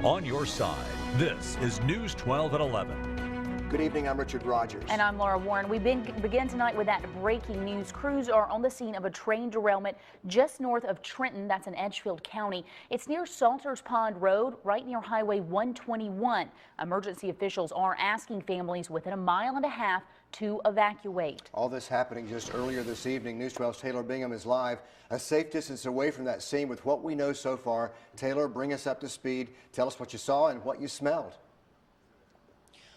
On your side, this is News 12 at 11. Good evening, I'm Richard Rogers. And I'm Laura Warren. We begin tonight with that breaking news. Crews are on the scene of a train derailment just north of Trenton. That's in Edgefield County. It's near Salters Pond Road, right near Highway 121. Emergency officials are asking families within a mile and a half to evacuate. All this happening just earlier this evening. News 12's Taylor Bingham is live, a safe distance away from that scene with what we know so far. Taylor, bring us up to speed. Tell us what you saw and what you smelled.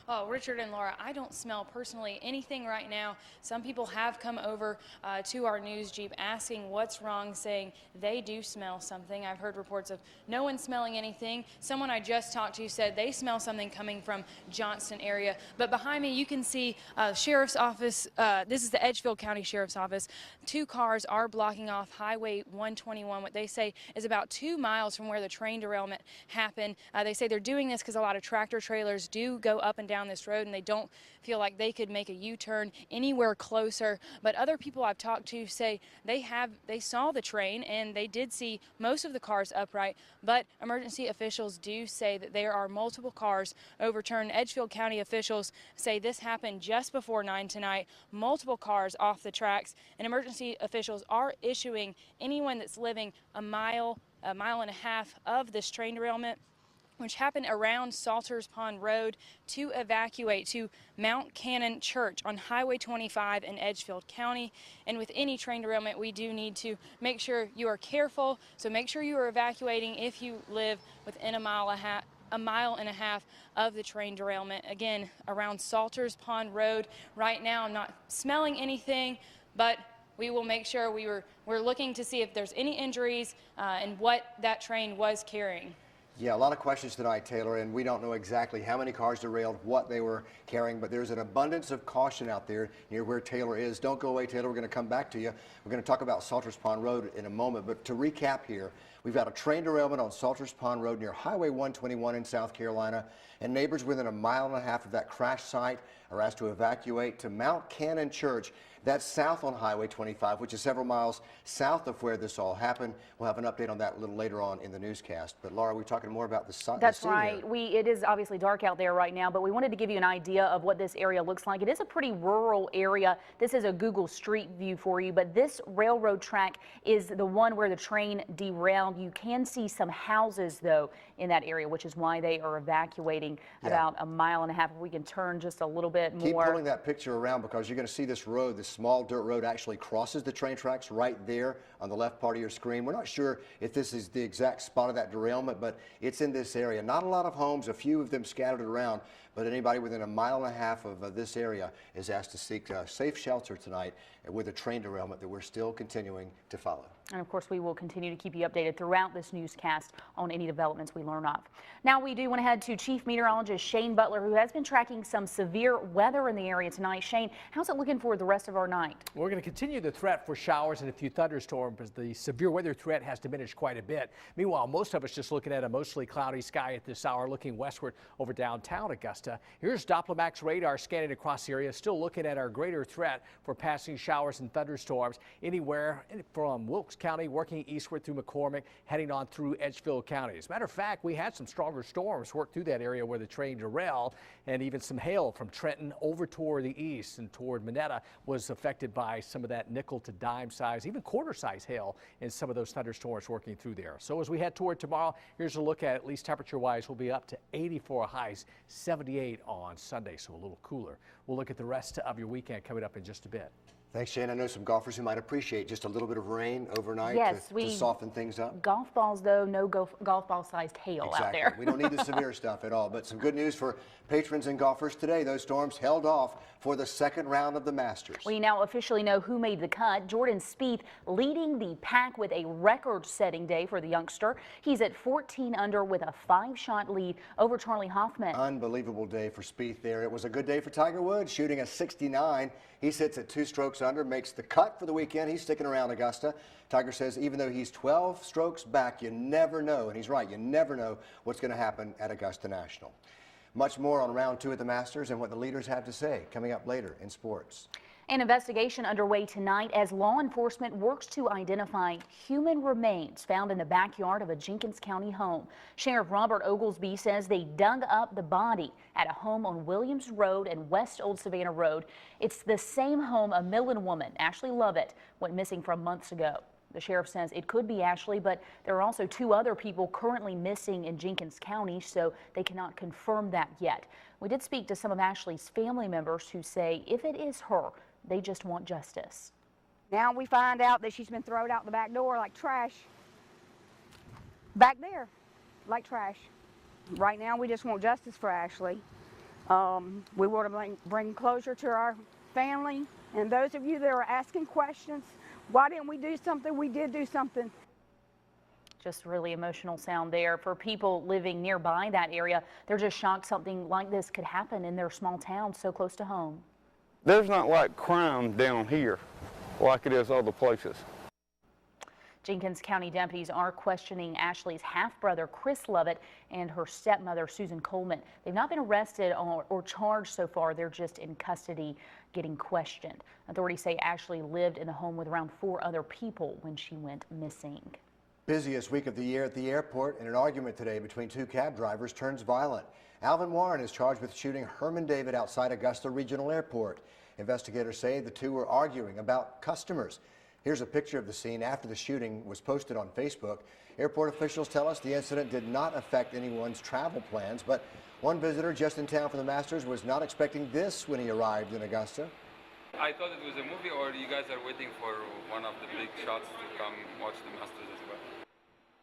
Oh, Richard and Laura, I don't smell personally anything right now. Some people have come over to our news jeep asking what's wrong, saying they do smell something. I've heard reports of no one smelling anything. Someone I just talked to said they smell something coming from Johnston area. But behind me, you can see Sheriff's Office. This is the Edgefield County Sheriff's Office. 2 cars are blocking off Highway 121, what they say is about 2 miles from where the train derailment happened. They say they're doing this because a lot of tractor trailers do go up and down this road, and they don't feel like they could make a U-turn anywhere closer. But other people I've talked to say they saw the train and they did see most of the cars upright, but emergency officials do say that there are multiple cars overturned. Edgefield County officials say this happened just before 9 tonight, multiple cars off the tracks, and emergency officials are issuing anyone that's living a mile and a half of this train derailment, which happened around Salters Pond Road, to evacuate to Mount Cannon Church on Highway 25 in Edgefield County. And with any train derailment, we do need to make sure you are careful. So make sure you are evacuating if you live within a mile and a half of the train derailment. Again, around Salters Pond Road. Right now, I'm not smelling anything, but we will make sure we're looking to see if there's any injuries and what that train was carrying. Yeah, a lot of questions tonight, Taylor, and we don't know exactly how many cars derailed, what they were carrying, but there's an abundance of caution out there near where Taylor is. Don't go away, Taylor. We're going to come back to you. We're going to talk about Salters Pond Road in a moment, but to recap here, we've got a train derailment on Salters Pond Road near Highway 121 in South Carolina, and neighbors within a mile and a half of that crash site are asked to evacuate to Mount Cannon Church. That's south on Highway 25, which is several miles south of where this all happened. We'll have an update on that a little later on in the newscast. But Laura, we're talking more about the scene. That's right. It is obviously dark out there right now, but we wanted to give you an idea of what this area looks like. It is a pretty rural area. This is a Google Street View for you, but this railroad track is the one where the train derailed. You can see some houses, though, in that area, which is why they are evacuating about a mile and a half. If we can turn just a little bit more. Keep pulling that picture around, because you're going to see this road, this small dirt road, actually crosses the train tracks right there on the left part of your screen. We're not sure if this is the exact spot of that derailment, but it's in this area. Not a lot of homes, a few of them scattered around, but anybody within a mile and a half of this area is asked to seek safe shelter tonight with a train derailment that we're still continuing to follow. And of course, we will continue to keep you updated throughout this newscast on any developments we learn of. Now, we do want to head to Chief Meteorologist Shane Butler, who has been tracking some severe weather in the area tonight. Shane, how's it looking for the rest of our night? We're going to continue the threat for showers and a few thunderstorms, as the severe weather threat has diminished quite a bit. Meanwhile, most of us just looking at a mostly cloudy sky at this hour, looking westward over downtown Augusta. Here's Doppler Max radar scanning across the area, still looking at our greater threat for passing showers and thunderstorms anywhere from Wilkes County, working eastward through McCormick, heading on through Edgefield County. As a matter of fact, we had some stronger storms work through that area where the train derailed, and even some hail from Trenton over toward the east and toward Minetta was affected by some of that nickel to dime size, even quarter size hail in some of those thunderstorms working through there. So as we head toward tomorrow, here's a look at least temperature wise, we'll be up to 84 highs, 78 on Sunday, so a little cooler. We'll look at the rest of your weekend coming up in just a bit. Thanks, Shane. I know some golfers who might appreciate just a little bit of rain overnight to soften things up. Golf balls, though, no golf ball sized hail out there. We don't need the severe stuff at all, but some good news for patrons and golfers today. Those storms held off for the second round of the Masters. We now officially know who made the cut. Jordan Spieth leading the pack with a record-setting day for the youngster. He's at 14 under with a 5-shot lead over Charlie Hoffman. Unbelievable day for Spieth there. It was a good day for Tiger Woods, shooting a 69. He sits at 2 strokes under, makes the cut for the weekend. He's sticking around Augusta. Tiger says even though he's 12 strokes back, you never know, and he's right, you never know what's going to happen at Augusta National. Much more on round 2 at the Masters and what the leaders have to say coming up later in sports. An investigation underway tonight as law enforcement works to identify human remains found in the backyard of a Jenkins County home. Sheriff Robert Oglesby says they dug up the body at a home on Williams Road and West Old Savannah Road. It's the same home a Millen woman, Ashley Lovett, went missing from months ago. The sheriff says it could be Ashley, but there are also 2 other people currently missing in Jenkins County, so they cannot confirm that yet. We did speak to some of Ashley's family members who say if it is her, they just want justice. Now we find out that she's been thrown out the back door like trash. Back there, like trash. Right now we just want justice for Ashley. We want to bring closure to our family. And those of you that are asking questions, why didn't we do something? We did do something. Just really emotional sound there. For people living nearby that area, they're just shocked something like this could happen in their small town so close to home. There's not like crime down here like it is other places. Jenkins County deputies are questioning Ashley's half-brother Chris Lovett and her stepmother Susan Coleman. They've not been arrested or charged so far. They're just in custody getting questioned. Authorities say Ashley lived in the home with around 4 other people when she went missing. Busiest week of the year at the airport, and an argument today between 2 cab drivers turns violent. Alvin Warren is charged with shooting Herman David outside Augusta Regional Airport. Investigators say the 2 were arguing about customers. Here's a picture of the scene after the shooting was posted on Facebook. Airport officials tell us the incident did not affect anyone's travel plans, but one visitor just in town for the Masters was not expecting this when he arrived in Augusta. I thought it was a movie, or you guys are waiting for one of the big shots to come watch the Masters as well?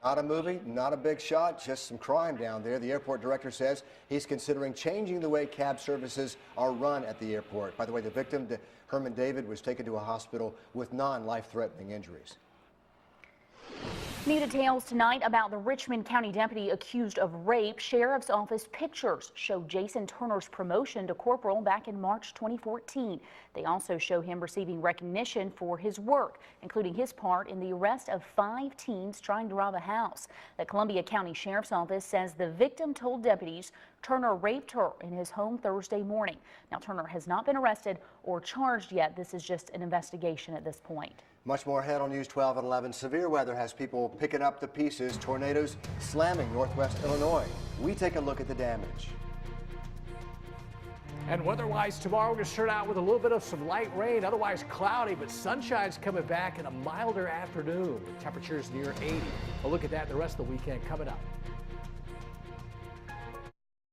Not a movie, not a big shot, just some crime down there. The airport director says he's considering changing the way cab services are run at the airport. By the way, the victim, Herman David, was taken to a hospital with non-life-threatening injuries. New details tonight about the Richmond County deputy accused of rape. Sheriff's Office pictures show Jason Turner's promotion to corporal back in March 2014. They also show him receiving recognition for his work, including his part in the arrest of 5 teens trying to rob a house. The Columbia County Sheriff's Office says the victim told deputies Turner raped her in his home Thursday morning. Now, Turner has not been arrested or charged yet. This is just an investigation at this point. Much more ahead on News 12 at 11. Severe weather has people picking up the pieces. Tornadoes slamming northwest Illinois. We take a look at the damage. And weather-wise, tomorrow we're going to start out with a little bit of some light rain, otherwise cloudy, but sunshine's coming back in a milder afternoon with temperatures near 80. A look at that the rest of the weekend coming up.